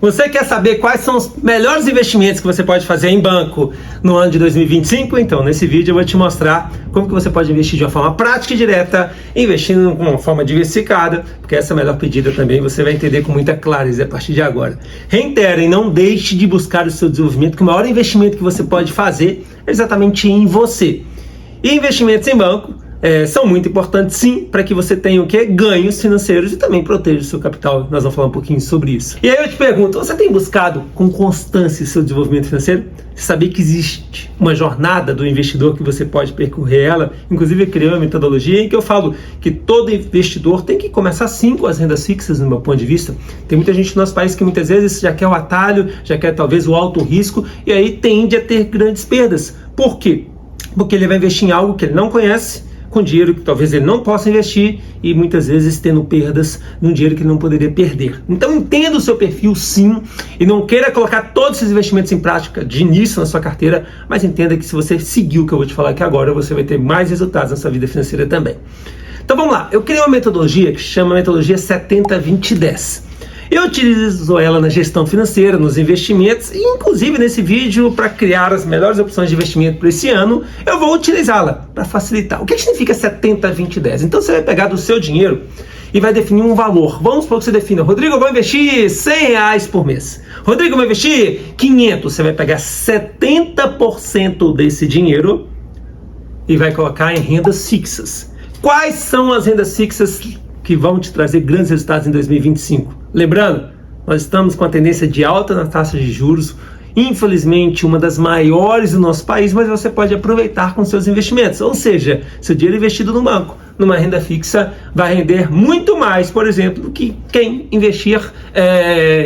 Você quer saber quais são os melhores investimentos que você pode fazer em banco no ano de 2025? Então, nesse vídeo eu vou te mostrar como que você pode investir de uma forma prática e direta, investindo de uma forma diversificada, porque essa é a melhor pedida também, você vai entender com muita clareza a partir de agora. Reitero, e não deixe de buscar o seu desenvolvimento, que o maior investimento que você pode fazer é exatamente em você. E investimentos em banco são muito importantes, sim, para que você tenha o quê? Ganhos financeiros e também proteja o seu capital. Nós vamos falar um pouquinho sobre isso. E aí eu te pergunto, você tem buscado com constância o seu desenvolvimento financeiro? Você sabia que existe uma jornada do investidor que você pode percorrer ela? Inclusive eu criei uma metodologia em que eu falo que todo investidor tem que começar sim com as rendas fixas, no meu ponto de vista. Tem muita gente no nosso país que muitas vezes já quer o atalho, já quer talvez o alto risco e aí tende a ter grandes perdas. Por quê? Porque ele vai investir em algo que ele não conhece, com dinheiro que talvez ele não possa investir e muitas vezes tendo perdas num dinheiro que ele não poderia perder. Então entenda o seu perfil sim e não queira colocar todos esses investimentos em prática de início na sua carteira, mas entenda que se você seguir o que eu vou te falar aqui agora, você vai ter mais resultados na sua vida financeira também. Então vamos lá, eu criei uma metodologia que se chama metodologia 70-20-10. Eu utilizo ela na gestão financeira, nos investimentos e inclusive nesse vídeo para criar as melhores opções de investimento para esse ano, eu vou utilizá-la para facilitar. O que significa 70-20-10? Então você vai pegar do seu dinheiro e vai definir um valor. Vamos supor que você defina, Rodrigo, eu vou investir R$100 por mês. Rodrigo, eu vou investir 500. Você vai pegar 70% desse dinheiro e vai colocar em rendas fixas. Quais são as rendas fixas que vão te trazer grandes resultados em 2025. Lembrando, nós estamos com a tendência de alta na taxa de juros, infelizmente uma das maiores do nosso país, mas você pode aproveitar com seus investimentos, ou seja, seu dinheiro investido no banco, numa renda fixa, vai render muito mais, por exemplo, do que quem investir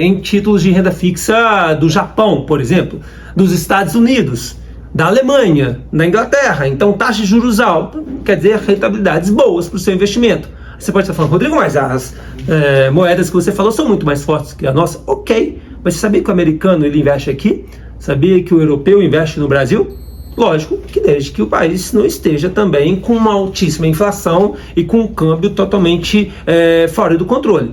em títulos de renda fixa do Japão, por exemplo, dos Estados Unidos, da Alemanha, da Inglaterra. Então, taxa de juros alta quer dizer rentabilidades boas para o seu investimento. Você pode estar falando, Rodrigo, mas as moedas que você falou são muito mais fortes que a nossa. Ok, mas você sabia que o americano ele investe aqui? Sabia que o europeu investe no Brasil? Lógico que desde que o país não esteja também com uma altíssima inflação e com um câmbio totalmente fora do controle.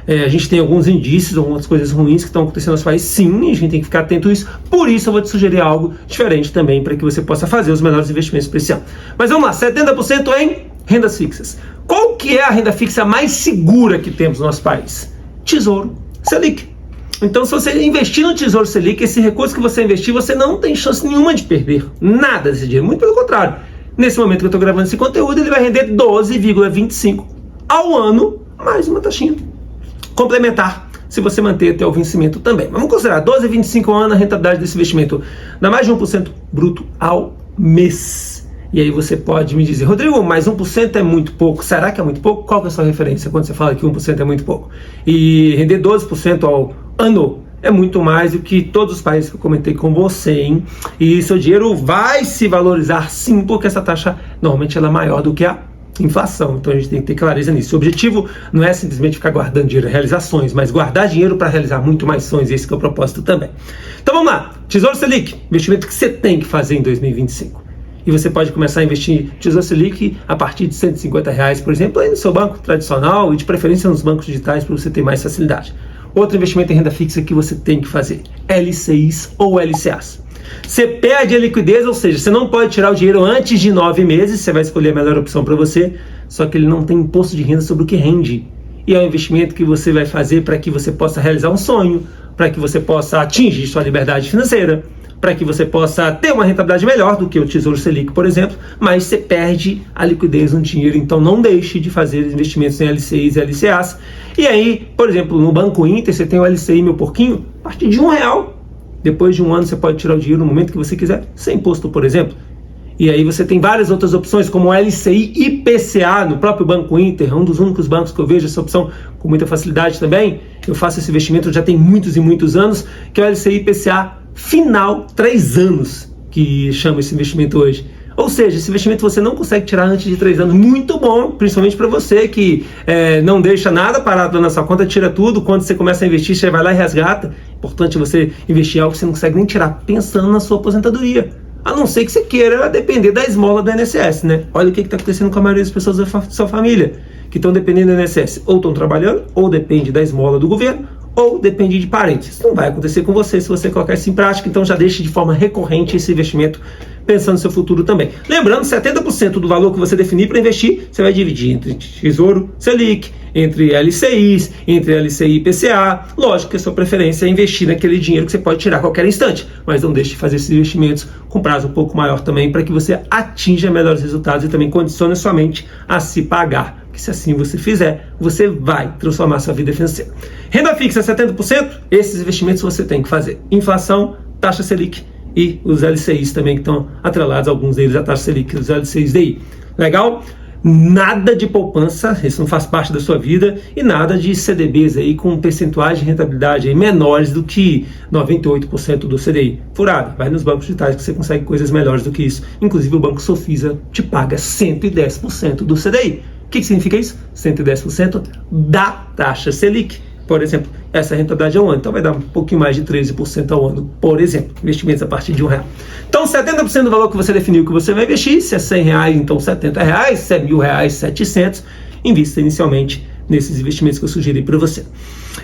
A gente tem alguns indícios, algumas coisas ruins que estão acontecendo no nosso país, sim, a gente tem que ficar atento a isso. Por isso eu vou te sugerir algo diferente também para que você possa fazer os melhores investimentos para esse ano. Mas vamos lá, 70% em rendas fixas. Qual que é a renda fixa mais segura que temos no nosso país? Tesouro Selic. Então, se você investir no Tesouro Selic, esse recurso que você investir, você não tem chance nenhuma de perder nada desse dinheiro. Muito pelo contrário. Nesse momento que eu estou gravando esse conteúdo, ele vai render 12,25 ao ano, mais uma taxinha complementar, se você manter até o vencimento também. Vamos considerar 12,25 ao ano a rentabilidade desse investimento, dá mais de 1% bruto ao mês. E aí você pode me dizer, Rodrigo, mas 1% é muito pouco. Será que é muito pouco? Qual que é a sua referência quando você fala que 1% é muito pouco? E render 12% ao ano é muito mais do que todos os países que eu comentei com você, hein? E seu dinheiro vai se valorizar sim, porque essa taxa normalmente ela é maior do que a inflação. Então a gente tem que ter clareza nisso. O objetivo não é simplesmente ficar guardando dinheiro, realizar sonhos, mas guardar dinheiro para realizar muito mais sonhos. Esse que é o propósito também. Então vamos lá. Tesouro Selic, investimento que você tem que fazer em 2025. E você pode começar a investir em Tesouro Selic a partir de R$150, por exemplo, aí no seu banco tradicional e de preferência nos bancos digitais para você ter mais facilidade. Outro investimento em renda fixa que você tem que fazer, LCIs ou LCAs. Você perde a liquidez, ou seja, você não pode tirar o dinheiro antes de 9 meses, você vai escolher a melhor opção para você, só que ele não tem imposto de renda sobre o que rende. E é um investimento que você vai fazer para que você possa realizar um sonho, para que você possa atingir sua liberdade financeira, para que você possa ter uma rentabilidade melhor do que o Tesouro Selic, por exemplo, mas você perde a liquidez no dinheiro, então não deixe de fazer investimentos em LCIs e LCAs. E aí, por exemplo, no Banco Inter, você tem o LCI Meu Porquinho, a partir de R$1. Depois de um ano, você pode tirar o dinheiro no momento que você quiser, sem imposto, por exemplo. E aí você tem várias outras opções, como o LCI IPCA, no próprio Banco Inter, um dos únicos bancos que eu vejo essa opção com muita facilidade também. Eu faço esse investimento já tem muitos e muitos anos, que é o LCI IPCA final 3 anos, que chama esse investimento hoje. Ou seja, esse investimento você não consegue tirar antes de 3 anos. Muito bom, principalmente para você que não deixa nada parado na sua conta, tira tudo. Quando você começa a investir, você vai lá e resgata. Importante você investir em algo que você não consegue nem tirar, pensando na sua aposentadoria. A não ser que você queira depender da esmola do INSS, né? Olha o que está acontecendo com a maioria das pessoas da sua família, que estão dependendo do INSS. Ou estão trabalhando, ou depende da esmola do governo, ou depende de parentes. Isso não vai acontecer com você se você colocar isso em prática, então já deixe de forma recorrente esse investimento pensando no seu futuro também. Lembrando, 70% do valor que você definir para investir, você vai dividir entre Tesouro Selic, entre LCIs, entre LCI e IPCA. Lógico que a sua preferência é investir naquele dinheiro que você pode tirar a qualquer instante, mas não deixe de fazer esses investimentos com prazo um pouco maior também, para que você atinja melhores resultados e também condicione sua mente a se pagar. Que se assim você fizer, você vai transformar sua vida financeira. Renda fixa 70%, esses investimentos você tem que fazer. Inflação, taxa Selic e os LCIs também, que estão atrelados, alguns deles a taxa Selic e os LCIs DI. Legal? Nada de poupança, isso não faz parte da sua vida, e nada de CDBs aí com percentuais de rentabilidade aí menores do que 98% do CDI. Furado, vai nos bancos digitais que você consegue coisas melhores do que isso. Inclusive o Banco Sofisa te paga 110% do CDI. O que significa isso? 110% da taxa Selic. Por exemplo, essa rentabilidade ao ano, então vai dar um pouquinho mais de 13% ao ano, por exemplo, investimentos a partir de R$1. Então 70% do valor que você definiu que você vai investir, se é R$100, então R$70, se é R$1.000, 700, invista inicialmente nesses investimentos que eu sugeri para você.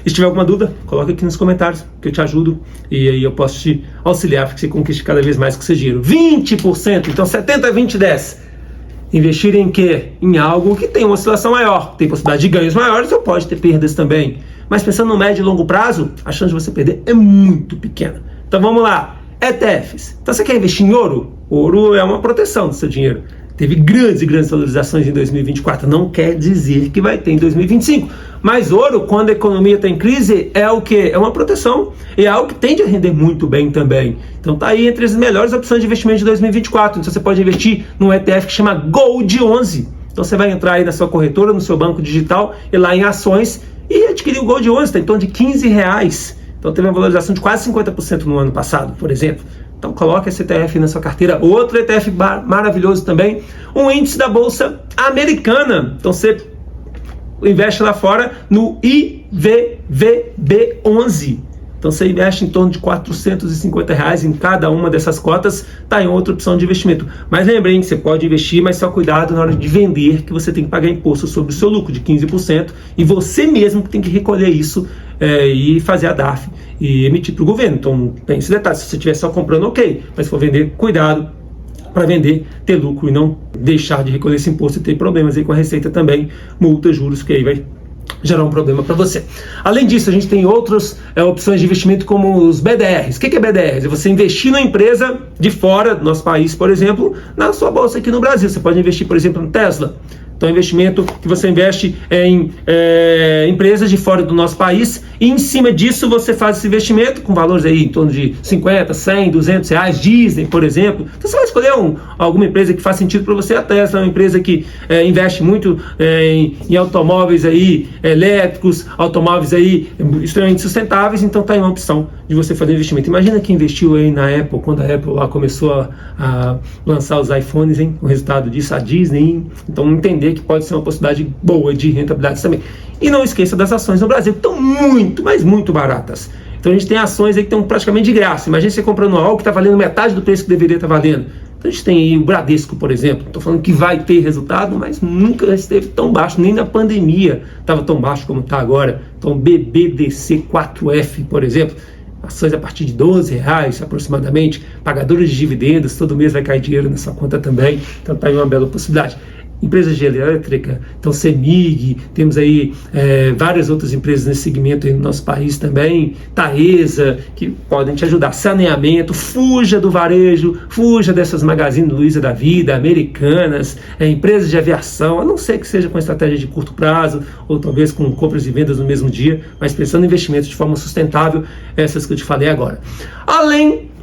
Se tiver alguma dúvida, coloca aqui nos comentários, que eu te ajudo, e aí eu posso te auxiliar para que você conquiste cada vez mais com esse dinheiro. 20%, então 70, 20, 10. Investir em quê? Em algo que tem uma oscilação maior, tem possibilidade de ganhos maiores ou pode ter perdas também. Mas pensando no médio e longo prazo, a chance de você perder é muito pequena. Então vamos lá, ETFs. Então você quer investir em ouro? Ouro é uma proteção do seu dinheiro. Teve grandes e grandes valorizações em 2024, não quer dizer que vai ter em 2025. Mas ouro, quando a economia está em crise, é o quê? É uma proteção. E é algo que tende a render muito bem também. Então está aí entre as melhores opções de investimento de 2024. Então você pode investir num ETF que chama Gold 11. Então você vai entrar aí na sua corretora, no seu banco digital, e lá em ações, e adquirir o Gold 11, está em torno de R$15. Então teve uma valorização de quase 50% no ano passado, por exemplo. Então coloque esse ETF na sua carteira. Outro ETF maravilhoso também, um índice da Bolsa Americana. Então você investe lá fora no IVVB11. Então você investe em torno de R$450 em cada uma dessas cotas, está em outra opção de investimento. Mas lembrem que você pode investir, mas só cuidado na hora de vender, que você tem que pagar imposto sobre o seu lucro de 15%, e você mesmo que tem que recolher isso e fazer a DARF e emitir para o governo. Então tem esse detalhe, se você estiver só comprando, ok, mas se for vender, cuidado para vender, ter lucro e não deixar de recolher esse imposto e ter problemas aí com a Receita também, multa, juros, que aí vai gerar um problema para você. Além disso, a gente tem outras opções de investimento como os BDRs. O que é BDRs? É você investir numa empresa de fora do nosso país, por exemplo, na sua bolsa aqui no Brasil. Você pode investir, por exemplo, no Tesla. Então, investimento que você investe em empresas de fora do nosso país, e em cima disso você faz esse investimento com valores aí em torno de 50, 100, 200 reais, Disney, por exemplo. Então você vai escolher alguma empresa que faz sentido para você. A Tesla é uma empresa que investe muito em automóveis aí elétricos, automóveis aí extremamente sustentáveis, então está aí uma opção de você fazer investimento. Imagina que investiu aí na Apple, quando a Apple lá começou a lançar os iPhones, hein? O resultado disso, a Disney, hein? Então entender que pode ser uma possibilidade boa de rentabilidade também. E não esqueça das ações no Brasil, que estão muito, mas muito baratas. Então a gente tem ações aí que estão praticamente de graça. Imagina você comprando algo que está valendo metade do preço que deveria estar valendo. Então a gente tem aí o Bradesco, por exemplo. Estou falando que vai ter resultado, mas nunca esteve tão baixo, nem na pandemia estava tão baixo como está agora. Então BBDC4F, por exemplo, ações a partir de R$12 aproximadamente, pagadores de dividendos, todo mês vai cair dinheiro nessa conta também, então está aí uma bela possibilidade. Empresas de elétrica, então CEMIG, temos aí várias outras empresas nesse segmento aí no nosso país também, Taesa, que podem te ajudar. Saneamento, fuja do varejo, fuja dessas Magazine Luiza da vida, Americanas, empresas de aviação, a não ser que seja com estratégia de curto prazo, ou talvez com compras e vendas no mesmo dia, mas pensando em investimentos de forma sustentável, essas que eu te falei agora.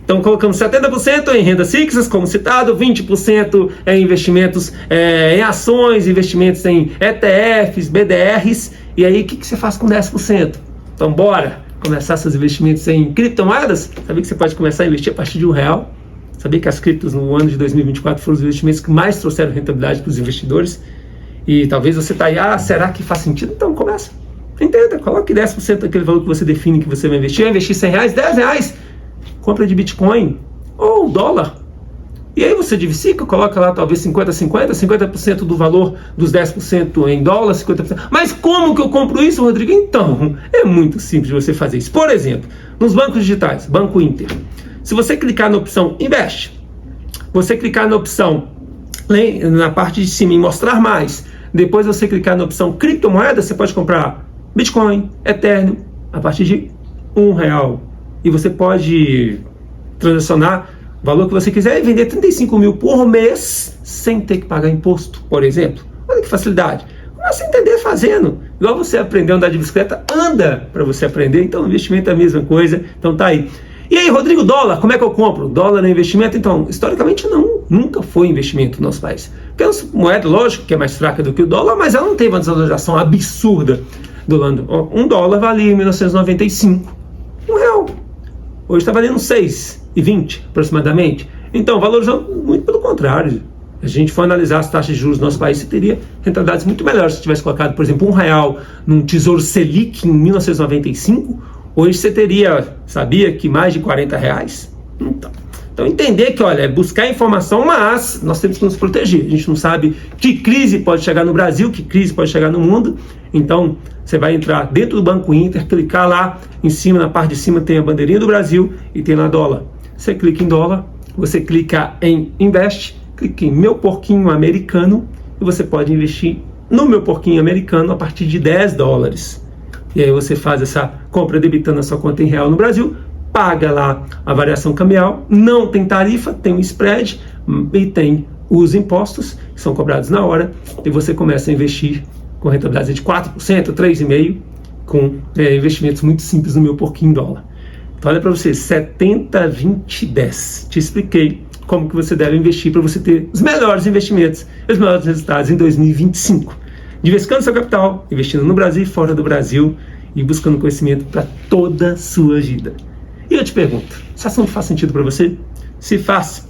Então colocamos 70% em rendas fixas, como citado, 20% em investimentos em ações, investimentos em ETFs, BDRs, e aí o que você faz com 10%? Então bora começar seus investimentos em criptomoedas? Sabia que você pode começar a investir a partir de R$1? Sabia que as criptos no ano de 2024 foram os investimentos que mais trouxeram rentabilidade para os investidores? E talvez você está aí, será que faz sentido? Então começa, entenda, coloque 10% daquele valor que você define que você vai investir R$100, R$10, compra de Bitcoin ou dólar. E aí você diversifica, coloca lá talvez 50% do valor dos 10% em dólar, 50%. Mas como que eu compro isso, Rodrigo? Então, é muito simples de você fazer isso. Por exemplo, nos bancos digitais, Banco Inter, se você clicar na opção Investe, você clicar na opção, na parte de cima, em Mostrar Mais, depois você clicar na opção Criptomoeda, você pode comprar Bitcoin, Ethereum, a partir de R$1. E você pode transacionar o valor que você quiser e vender 35 mil por mês sem ter que pagar imposto, por exemplo. Olha que facilidade. Começa a entender fazendo. Igual você aprender a andar de bicicleta, anda para você aprender. Então, investimento é a mesma coisa. Então, tá aí. E aí, Rodrigo, dólar, como é que eu compro? Dólar é investimento? Então, historicamente não, nunca foi investimento no nosso país. Porque é uma moeda, lógico, que é mais fraca do que o dólar, mas ela não teve uma desvalorização absurda do ano. $1 valia em 1995 R$1. Hoje está valendo 6,20 aproximadamente. Então, valorizou muito pelo contrário. Se a gente for analisar as taxas de juros do nosso país, você teria rentabilidades muito melhores se tivesse colocado, por exemplo, R$1 num Tesouro Selic em 1995. Hoje você teria, sabia, que mais de R$40? Então entender que, olha, é buscar informação, mas nós temos que nos proteger. A gente não sabe que crise pode chegar no Brasil, que crise pode chegar no mundo. Então você vai entrar dentro do Banco Inter, clicar lá em cima, na parte de cima tem a bandeirinha do Brasil e tem lá dólar. Você clica em dólar, você clica em Investe, clica em Meu Porquinho Americano e você pode investir no Meu Porquinho Americano a partir de $10. E aí você faz essa compra debitando a sua conta em real no Brasil, paga lá a variação cambial, não tem tarifa, tem um spread e tem os impostos que são cobrados na hora e você começa a investir com rentabilidade de 4%, 3,5%, com investimentos muito simples no Meu Porquinho dólar. Então olha para você, 70, 20, 10. Te expliquei como que você deve investir para você ter os melhores investimentos, os melhores resultados em 2025. Diversificando seu capital, investindo no Brasil e fora do Brasil e buscando conhecimento para toda a sua vida. E eu te pergunto, esse assunto faz sentido para você? Se faz,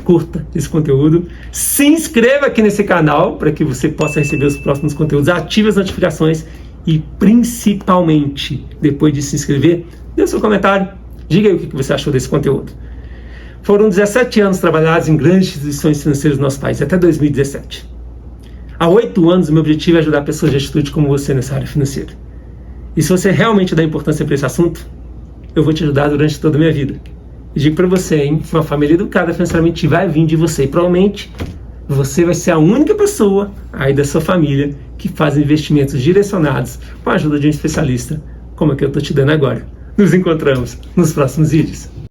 curta esse conteúdo, se inscreva aqui nesse canal para que você possa receber os próximos conteúdos, ative as notificações e principalmente, depois de se inscrever, dê o seu comentário, diga aí o que você achou desse conteúdo. Foram 17 anos trabalhados em grandes instituições financeiras do nosso país, até 2017. Há 8 anos, o meu objetivo é ajudar pessoas de atitude como você nessa área financeira. E se você realmente dá importância para esse assunto, eu vou te ajudar durante toda a minha vida. E digo para você, hein, uma família educada financeiramente vai vir de você. E provavelmente você vai ser a única pessoa aí da sua família que faz investimentos direcionados com a ajuda de um especialista, como é que eu estou te dando agora. Nos encontramos nos próximos vídeos.